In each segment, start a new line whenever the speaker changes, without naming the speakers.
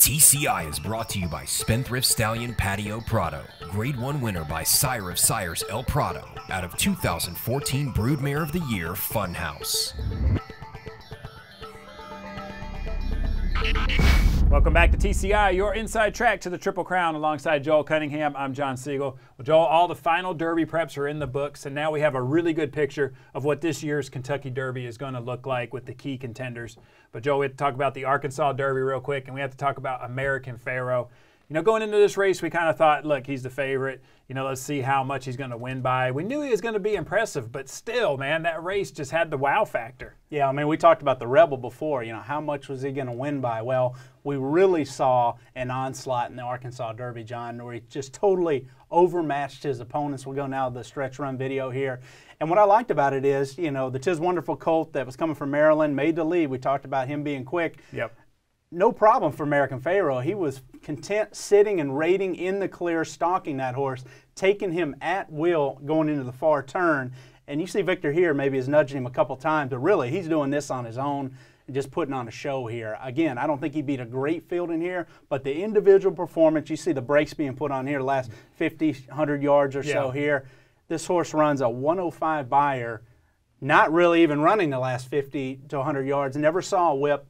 TCI is brought to you by Spendthrift Stallion Patio Prado, Grade 1 winner by Sire of Sires El Prado, out of 2014 Broodmare of the Year Funhouse.
Welcome back to TCI, your inside track to the Triple Crown. Alongside Joel Cunningham, I'm John Siegel. Well, Joel, all the final Derby preps are in the books, and now we have a really good picture of what this year's Kentucky Derby is going to look like with the key contenders. But Joel, we have to talk about the Arkansas Derby real quick, and we have to talk about American Pharoah. You know, going into this race, we kind of thought, look, he's the favorite. You know, let's see how much he's going to win by. We knew he was going to be impressive, but still, man, that race just had the wow factor.
Yeah, I mean, we talked about the Rebel before. You know, how much was he going to win by? Well, we really saw an onslaught in the Arkansas Derby, John, where he just totally overmatched his opponents. We'll go now to the stretch run video here. And what I liked about it is, you know, the Tis Wonderful colt that was coming from Maryland made the lead. We talked about him being quick.
Yep.
No problem for American Pharoah. He was content sitting and raiding in the clear, stalking that horse, taking him at will going into the far turn. And you see Victor here maybe is nudging him a couple times, but really he's doing this on his own and just putting on a show here. Again, I don't think he beat a great field in here, but the individual performance, you see the brakes being put on here the last 50, 100 yards or so here. This horse runs a 105 buyer, not really even running the last 50 to 100 yards, never saw a whip.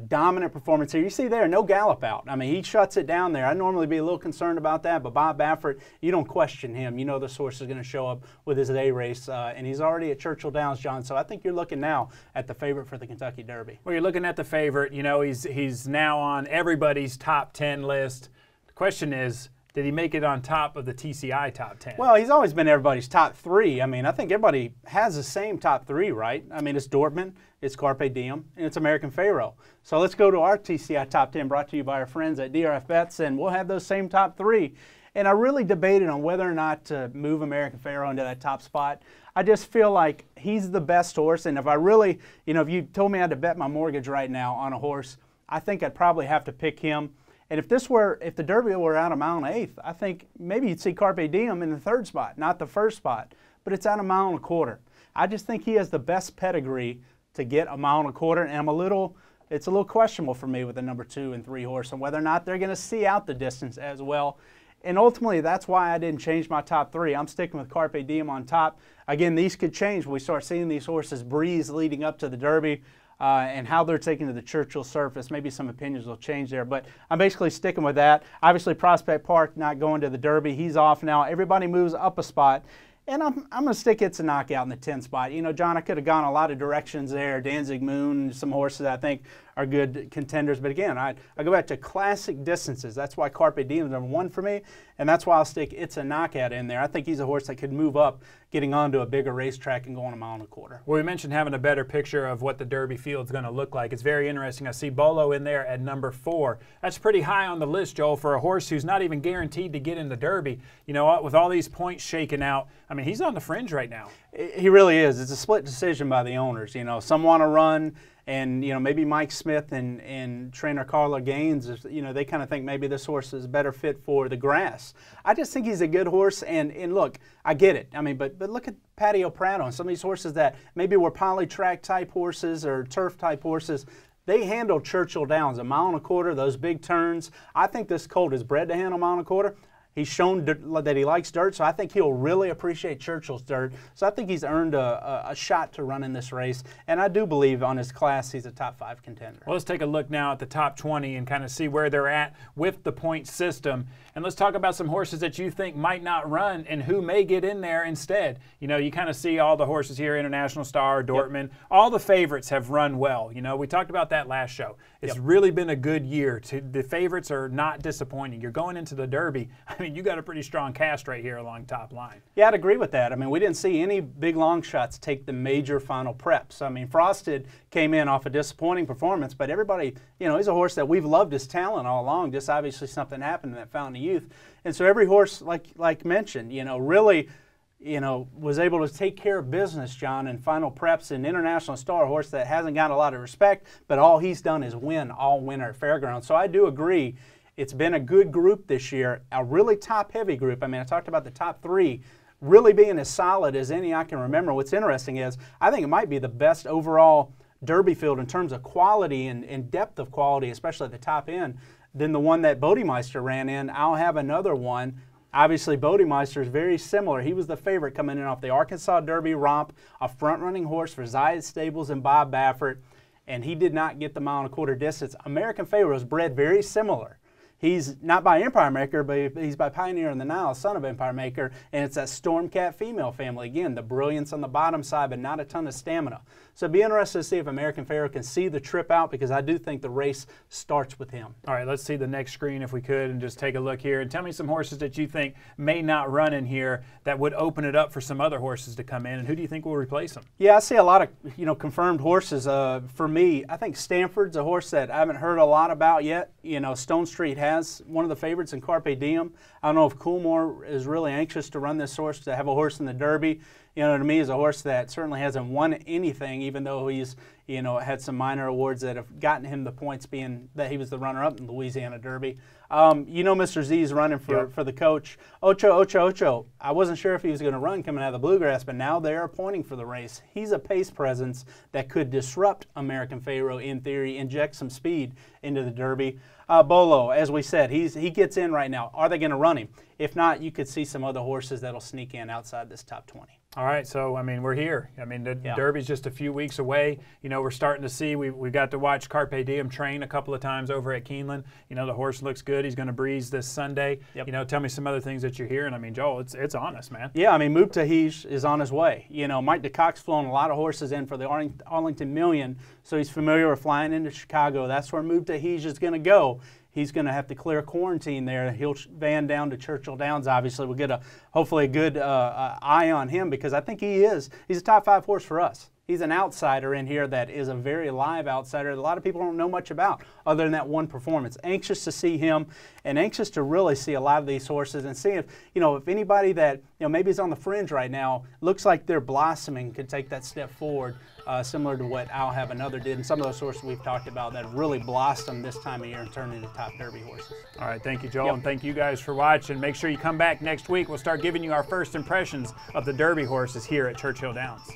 Dominant performance here. You see there, no gallop out. I mean, he shuts it down there. I'd normally be a little concerned about that, but Bob Baffert, you don't question him. You know this horse is going to show up with his A race, and he's already at Churchill Downs, John. So I think you're looking now at the favorite for the Kentucky Derby.
Well, you're looking at the favorite. You know, he's now on everybody's top 10 list. The question is, did he make it on top of the TCI top 10?
Well, he's always been everybody's top 3. I mean, I think everybody has the same top 3, right? I mean, it's Dortmund, it's Carpe Diem, and it's American Pharoah. So let's go to our TCI top 10 brought to you by our friends at DRF Bets, and we'll have those same top 3. And I really debated on whether or not to move American Pharoah into that top spot. I just feel like he's the best horse, and if I really, you know, if you told me I had to bet my mortgage right now on a horse, I think I'd probably have to pick him. And if the Derby were out a mile and an eighth, I think maybe you'd see Carpe Diem in the 3rd spot, not the 1st spot. But it's at a mile and a quarter. I just think he has the best pedigree to get a mile and a quarter, and it's a little questionable for me with the number 2 and 3 horse and whether or not they're going to see out the distance as well. And ultimately, that's why I didn't change my top 3. I'm sticking with Carpe Diem on top. Again, these could change when we start seeing these horses breeze leading up to the Derby. And how they're taken to the Churchill surface. Maybe some opinions will change there, but I'm basically sticking with that. Obviously, Prospect Park not going to the Derby. He's off now. Everybody moves up a spot. And I'm going to stick It's a Knockout in the 10th spot. You know, John, I could have gone a lot of directions there. Danzig Moon, some horses I think are good contenders. But again, I go back to classic distances. That's why Carpe Diem is number 1 for me. And that's why I'll stick It's a Knockout in there. I think he's a horse that could move up, getting onto a bigger racetrack and going a mile and a quarter.
Well, we mentioned having a better picture of what the Derby field is going to look like. It's very interesting. I see Bolo in there at number 4. That's pretty high on the list, Joel, for a horse who's not even guaranteed to get in the Derby. You know, with all these points shaken out, I mean, he's on the fringe right now.
He really is. It's a split decision by the owners. You know, some want to run, and, you know, maybe Mike Smith and trainer Carla Gaines, you know, they kind of think maybe this horse is better fit for the grass. I just think he's a good horse, and look, I get it. I mean, but look at Patio Prado and some of these horses that maybe were poly-track type horses or turf type horses. They handled Churchill Downs a mile and a quarter, those big turns. I think this colt is bred to handle a mile and a quarter. He's shown that he likes dirt, so I think he'll really appreciate Churchill's dirt. So I think he's earned a shot to run in this race, and I do believe on his class he's a top 5 contender.
Well, let's take a look now at the top 20 and kind of see where they're at with the point system. And let's talk about some horses that you think might not run and who may get in there instead. You know, you kind of see all the horses here, International Star, Dortmund. Yep. All the favorites have run well. You know, we talked about that last show. It's really been a good year. The favorites are not disappointing. You're going into the Derby. I mean, you got a pretty strong cast right here along top line.
Yeah, I'd agree with that. I mean, we didn't see any big long shots take the major final preps. I mean, Frosted came in off a disappointing performance, but everybody, you know, he's a horse that we've loved his talent all along. Just obviously something happened in that Fountain of Youth. And so every horse, like mentioned, you know, really, you know, was able to take care of business, John, in final preps. An International Star, a horse that hasn't got a lot of respect, but all he's done is win all winter at Fairgrounds. So I do agree. It's been a good group this year, a really top-heavy group. I mean, I talked about the top 3 really being as solid as any I can remember. What's interesting is I think it might be the best overall Derby field in terms of quality and depth of quality, especially at the top end, than the one that Bodemeister ran in. I'll have another one. Obviously, Bodemeister is very similar. He was the favorite coming in off the Arkansas Derby romp, a front-running horse for Zayed Stables and Bob Baffert, and he did not get the mile and a quarter distance. American Pharoah is bred very similar. He's not by Empire Maker, but he's by Pioneer in the Nile, son of Empire Maker, and it's that Stormcat female family. Again, the brilliance on the bottom side, but not a ton of stamina. So it'd be interesting to see if American Pharoah can see the trip out, because I do think the race starts with him.
All right, let's see the next screen if we could and just take a look here. And tell me some horses that you think may not run in here that would open it up for some other horses to come in, and who do you think will replace them?
Yeah, I see a lot of confirmed horses. For me, I think Stanford's a horse that I haven't heard a lot about yet. Stone Street has one of the favorites in Carpe Diem. I don't know if Coolmore is really anxious to run this horse, to have a horse in the Derby. To me, is a horse that certainly hasn't won anything, even though he's, had some minor awards that have gotten him the points, being that he was the runner-up in the Louisiana Derby. Mr. Z's running for the coach. Ocho. I wasn't sure if he was going to run coming out of the Bluegrass, but now they are pointing for the race. He's a pace presence that could disrupt American Pharoah in theory, inject some speed into the Derby. Bolo, as we said, he gets in right now. Are they going to run him? If not, you could see some other horses that'll sneak in outside this top 20.
All right, so, we're here. The Derby's just a few weeks away. We're starting to see, we got to watch Carpe Diem train a couple of times over at Keeneland. The horse looks good. He's going to breeze this Sunday. Yep. Tell me some other things that you're hearing. Joel, it's on us, man.
Yeah, Moop Tahij is on his way. Mike DeCock's flown a lot of horses in for the Arlington Million, so he's familiar with flying into Chicago. That's where Moop Tahij is going to go. He's going to have to clear quarantine there. He'll van down to Churchill Downs, obviously. We'll get hopefully a good eye on him, because I think he's a top 5 horse for us. He's an outsider in here that is a very live outsider that a lot of people don't know much about other than that one performance. Anxious to see him and anxious to really see a lot of these horses and see if anybody that maybe is on the fringe right now, looks like they're blossoming, could take that step forward, similar to what I'll Have Another did, and some of those horses we've talked about that really blossomed this time of year and turned into top Derby horses.
All right, thank you, Joel, and thank you guys for watching. Make sure you come back next week. We'll start giving you our first impressions of the Derby horses here at Churchill Downs.